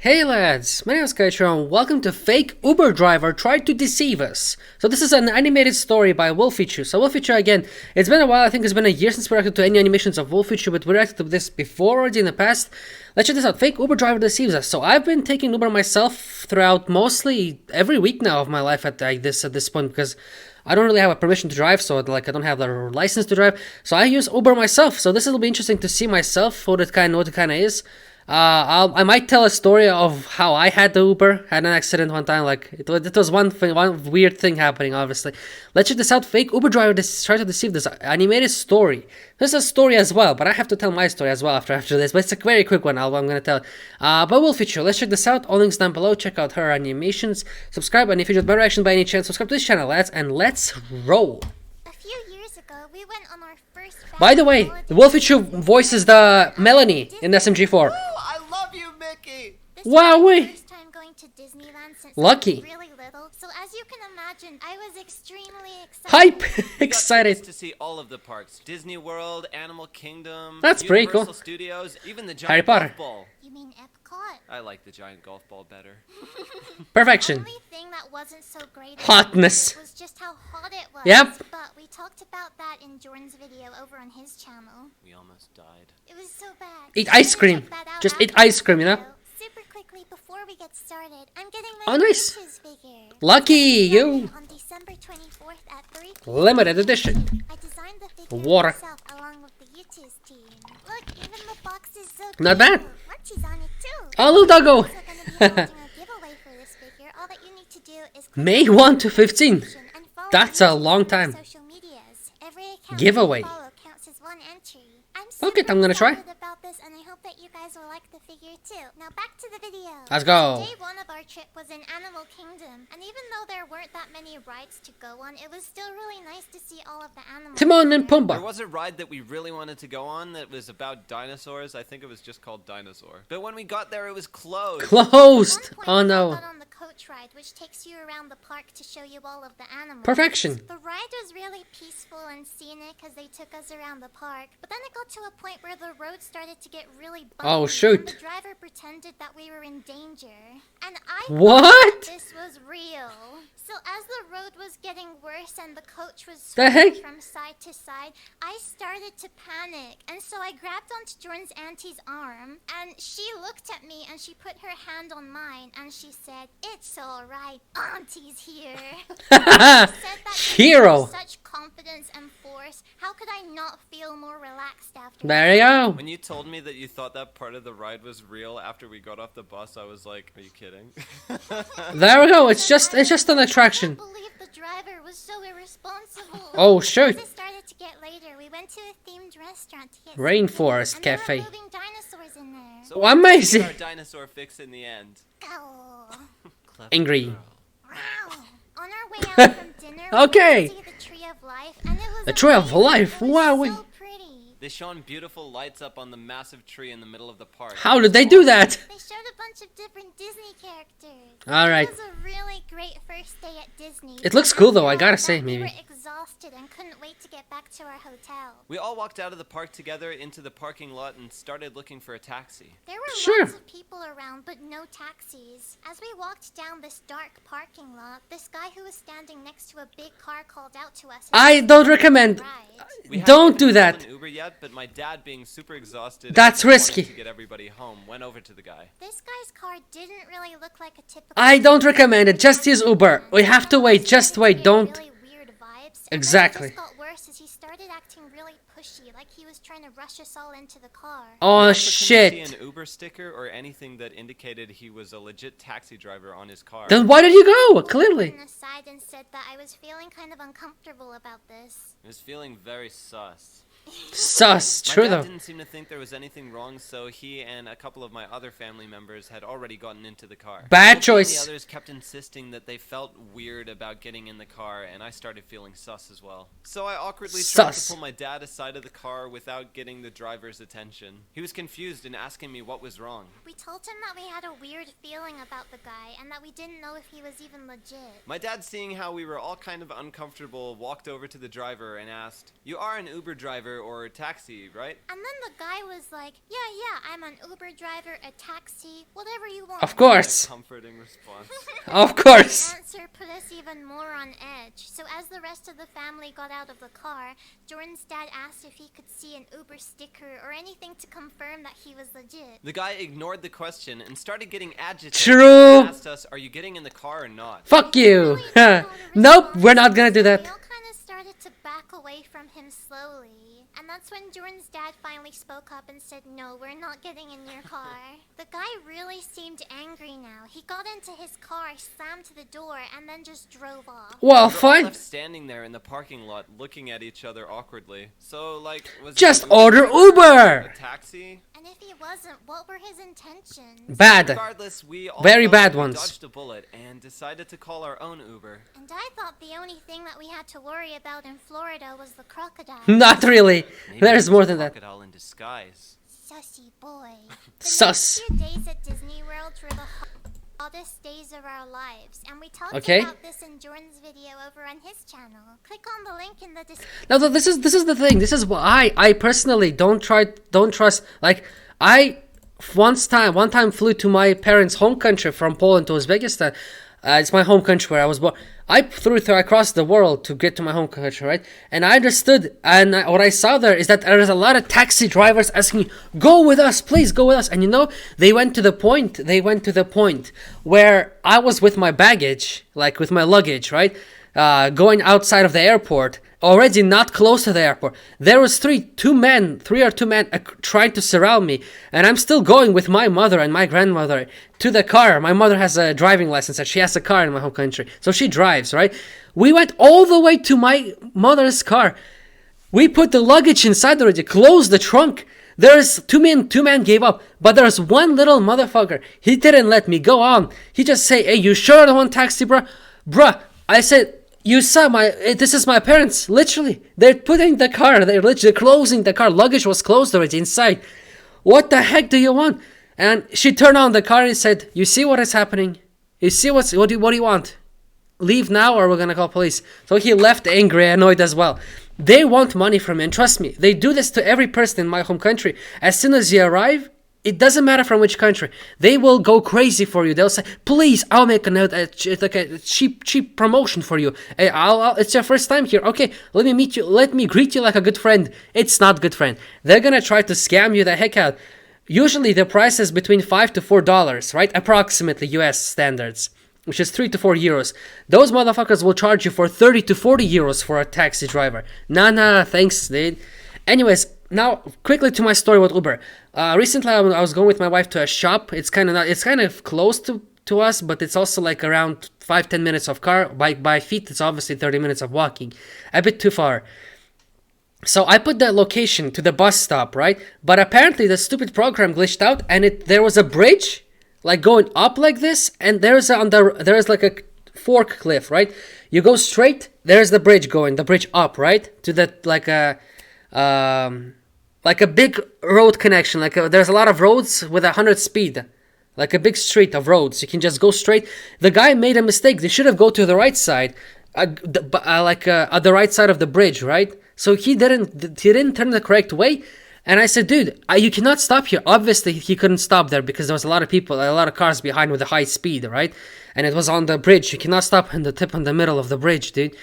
Hey lads, my name is Skychrew and welcome to Fake Uber Driver Tried to Deceive Us. So this is an animated story by Wolfychu. So Wolfychu, again, it's been a while, I think it's been a year since we reacted to any animations of Wolfychu, but we reacted to this before already in the past. Let's check this out, Fake Uber Driver Deceives Us. So I've been taking Uber myself throughout mostly every week now of my life at this point, because I don't really have a permission to drive, so like I don't have the license to drive. So I use Uber myself, so this will be interesting to see myself what it kind of is. I might tell a story of how I had the Uber, had an accident one time. Like it was one weird thing happening. Obviously, let's check this out. Fake Uber driver try to deceive this animated story. This is a story as well, but I have to tell my story as well after this. But it's a very quick one. I'm gonna tell. But Wolfychu, let's check this out. All links down below. Check out her animations. Subscribe, and if you enjoyed my reaction by any chance, subscribe to this channel, lads. And let's roll. We went on our first By the way, Wolfychu voices the Melanie in SMG4. I love you, Mickey! Wow, first time going to Disneyland since Lucky. I was really little. So as you can imagine, I was extremely excited. Hype! Excited. To see all of the parks. Disney World, Animal Kingdom, That's pretty cool. Universal Studios, even the Harry giant Potter. golf ball. You mean Epcot? I like the giant golf ball better. Perfection. The only thing that wasn't so great Hotness. was just how hot it was. Yep. But we talked about that in Jordan's video over on his channel. We almost died. It was so bad. Eat ice cream. Check that out Just eat after ice the cream, you know? video. Super quickly before we get started, I'm getting my Oh, nice. Witches figure. Lucky you. On December 24th at 3 p.m. Limited edition. I designed the figure Water. myself along with the Witches team. Look, even the box is so Not cute. bad. Archie's on it too. Oh, little doggo. We're also gonna be holding a giveaway for this figure. All that you need to do is click May the 1 to 15. description and follow That's the a long Witches on time. social medias. Every account Giveaway. you follow counts as one entry. I'm Okay, super I'm gonna try. excited about this, and I hope that you guys will like the figure too. Now back to the video. Let's go. Day one of our trip was in Animal Kingdom, and even though there weren't that many rides to go on, it was still really nice to see all of the animals. Timon and there. Pumbaa. There was a ride that we really wanted to go on that was about dinosaurs. I think it was just called Dinosaur. But when we got there, it was closed. Closed. At one point, Oh we no. got on the coach ride, which takes you around the park to show you all of the animals. Perfection. The ride was really peaceful and scenic as they took us around the park, but then it got to a point where the road started to get really bumpy. Oh, shoot. And the driver pretended that we were in danger. And I What? thought that this was real. So as the road was getting worse and the coach was The heck? swinging from side to side, I started to panic. And so I grabbed onto Jordan's auntie's arm, and she looked at me and she put her hand on mine and she said, "It's all right, Auntie's here." Said that Hero. with such confidence and force. How could I not feel more relaxed after There you go. When you told me that you thought that part of the ride was real after we got off the bus, I was like, are you kidding? There we go. It's just an I attraction. can't believe the driver was so irresponsible. Oh, shoot. As it started to get later, we went to a themed restaurant to get Rainforest some food, and Cafe. there were moving dinosaurs in there. So Oh, what did amazing. our dinosaur fix in the end? Go. Clever Angry. girl. Wow. On our way out from dinner, we Okay. went to see the Tree of Life, and it was The Tree of amazing. Life, It was wow. so pretty. They shone beautiful lights up on the massive tree in the middle of the park. How did they do that? They showed a bunch of different Disney characters. All right. It was a really great first day at Disney. It looks And cool, though, I after gotta all say, that, maybe. We were exhausted and couldn't wait to get back to our hotel. We all walked out of the park together into the parking lot and started looking for a taxi. There were Sure. lots of people around, but no taxis. As we walked down this dark parking lot, this guy who was standing next to a big car called out to us. I don't recommend. Right. We hadn't Don't even do called that. an Uber yet, but my dad, being super exhausted, That's and wanting risky. to get everybody home, went over to the guy. This guy's car didn't really look like a typical. I don't recommend it. Just use Uber. We have to wait. Just wait. Don't. Really weird vibes. Exactly. And then it just got worse as he started acting really pushy, like he was trying to rush us all into the car. Oh We also couldn't shit. see an Uber sticker or anything that indicated he was a legit taxi driver on his car. Then why did you go? Clearly. Went aside and said that I was feeling kind of uncomfortable about this. He was feeling very sus. Sus. My True dad though. didn't seem to think there was anything wrong, so he and a couple of my other family members had already gotten into the car. Bad Mickey choice. And the others kept insisting that they felt weird about getting in the car, and I started feeling sus as well. So I awkwardly tried Sus. to pull my dad aside of the car without getting the driver's attention. He was confused and asking me what was wrong. We told him that we had a weird feeling about the guy and that we didn't know if he was even legit. My dad, seeing how we were all kind of uncomfortable, walked over to the driver and asked, "You are an Uber driver, or a taxi, right? And then the guy was like, yeah, I'm an Uber driver, a taxi, whatever you want. Of course. Comforting response. Of course. The answer put us even more on edge. So as the rest of the family got out of the car, Jordan's dad asked if he could see an Uber sticker or anything to confirm that he was legit. The guy ignored the question and started getting agitated. True. And asked us, "Are you getting in the car or not?" Fuck you. Nope, we're not gonna do that. We all kind of started to back away from him slowly. And that's when Jordan's dad finally spoke up and said, no, we're not getting in your car. The guy really seemed angry now. He got into his car, slammed to the door, and then just drove off. Well, We were all fine. left standing there in the parking lot, looking at each other awkwardly. So, like, was Just it an order a Uber. taxi? And if he wasn't, what were his intentions? Bad. Regardless, we all Very felt bad like we ones. dodged a bullet and decided to call our own Uber. And I thought the only thing that we had to worry about in Florida was the crocodile. Not really. Maybe There's it was more a than that. crocodile in disguise. Sussy boy. The Sus. next few days at Disney World were the hottest days of our lives, and we talked Okay. about this in Jordan's video over on his channel. Click on the link in the description. No, this is the thing. This is why I personally don't trust. Like one time flew to my parents' home country from Poland to Uzbekistan. It's my home country where I was born. I flew across the world to get to my home country, right? And I understood, and what I saw there is that there's a lot of taxi drivers asking me, "Go with us, please, go with us." And you know, they went to the point. Where I was with my baggage, like with my luggage, right? Going outside of the airport, already not close to the airport. There was three or two men trying to surround me, and I'm still going with my mother and my grandmother to the car. My mother has a driving license, and she has a car in my home country, so she drives, right? We went all the way to my mother's car. We put the luggage inside already, closed the trunk. There's two men gave up, but there's one little motherfucker. He didn't let me go on. He just say, "Hey, you sure don't want taxi, bruh?" I said, "You saw this is my parents, literally. They're putting the car, they're literally closing the car. Luggage was closed already inside. What the heck do you want?" And she turned on the car and said, "You see what is happening? You see what do you want? Leave now or we're gonna call police." So he left angry, annoyed as well. They want money from me, and trust me, they do this to every person in my home country. As soon as you arrive, it doesn't matter from which country, they will go crazy for you. They'll say, "Please, I'll make a cheap promotion for you. It's your first time here. Okay, let me meet you. Let me greet you like a good friend." It's not good friend. They're gonna try to scam you the heck out. Usually the price is between $5 to $4, right? Approximately US standards, which is 3 to 4 euros. Those motherfuckers will charge you for 30 to 40 euros for a taxi driver. Nah, thanks, dude. Anyways, now quickly to my story with Uber. Recently, I was going with my wife to a shop. It's kind of close to us, but it's also like around 5-10 minutes of car. By feet, it's obviously 30 minutes of walking. A bit too far. So I put the location to the bus stop, right? But apparently the stupid program glitched out, and there was a bridge, like going up like this, and there's like a fork cliff, right? You go straight, there's the bridge up, right? To the like a big road connection. There's a lot of roads with 100 speed, like a big street of roads. You can just go straight. The guy made a mistake. They should have go to the right side, at the right side of the bridge, right? So he didn't turn the correct way. And I said, "Dude, you cannot stop here." Obviously, he couldn't stop there because there was a lot of cars behind with a high speed, right? And it was on the bridge. You cannot stop in the middle of the bridge, dude.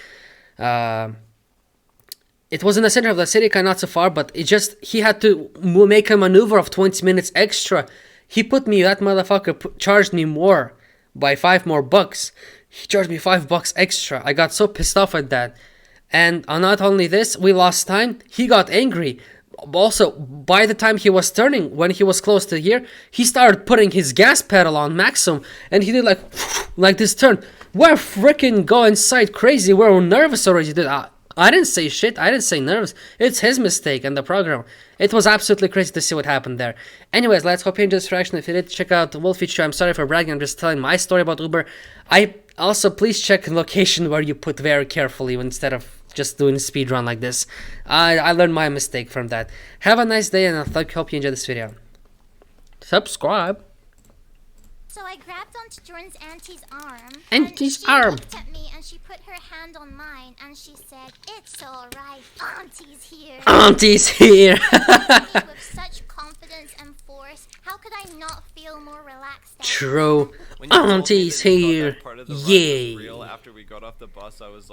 It was in the center of the city, kind of not so far, but he had to make a maneuver of 20 minutes extra. That motherfucker charged me more by $5 more. He charged me $5 extra. I got so pissed off at that. And not only this, we lost time. He got angry. Also, by the time he was turning, when he was close to here, he started putting his gas pedal on maximum, and he did like this turn. We're freaking going side crazy. We're nervous already, dude. I didn't say shit. I didn't say nervous. It's his mistake and the program. It was absolutely crazy to see what happened there. Anyways, let's hope you enjoyed this reaction. If you did, check out Wolfychu. I'm sorry for bragging. I'm just telling my story about Uber. Please check the location where you put very carefully instead of just doing a speed run like this. I learned my mistake from that. Have a nice day, and I hope you enjoyed this video. Subscribe. so I grabbed onto Jordan's auntie's arm. Auntie's and arm. She looked at me and she put her hand on mine and she said, "It's alright, Auntie's here." Auntie's here. With such confidence and force, how could I not feel more relaxed? True. When you told me Auntie's that you thought here. that part of the ride was Yay. real after we got off the bus, I was like,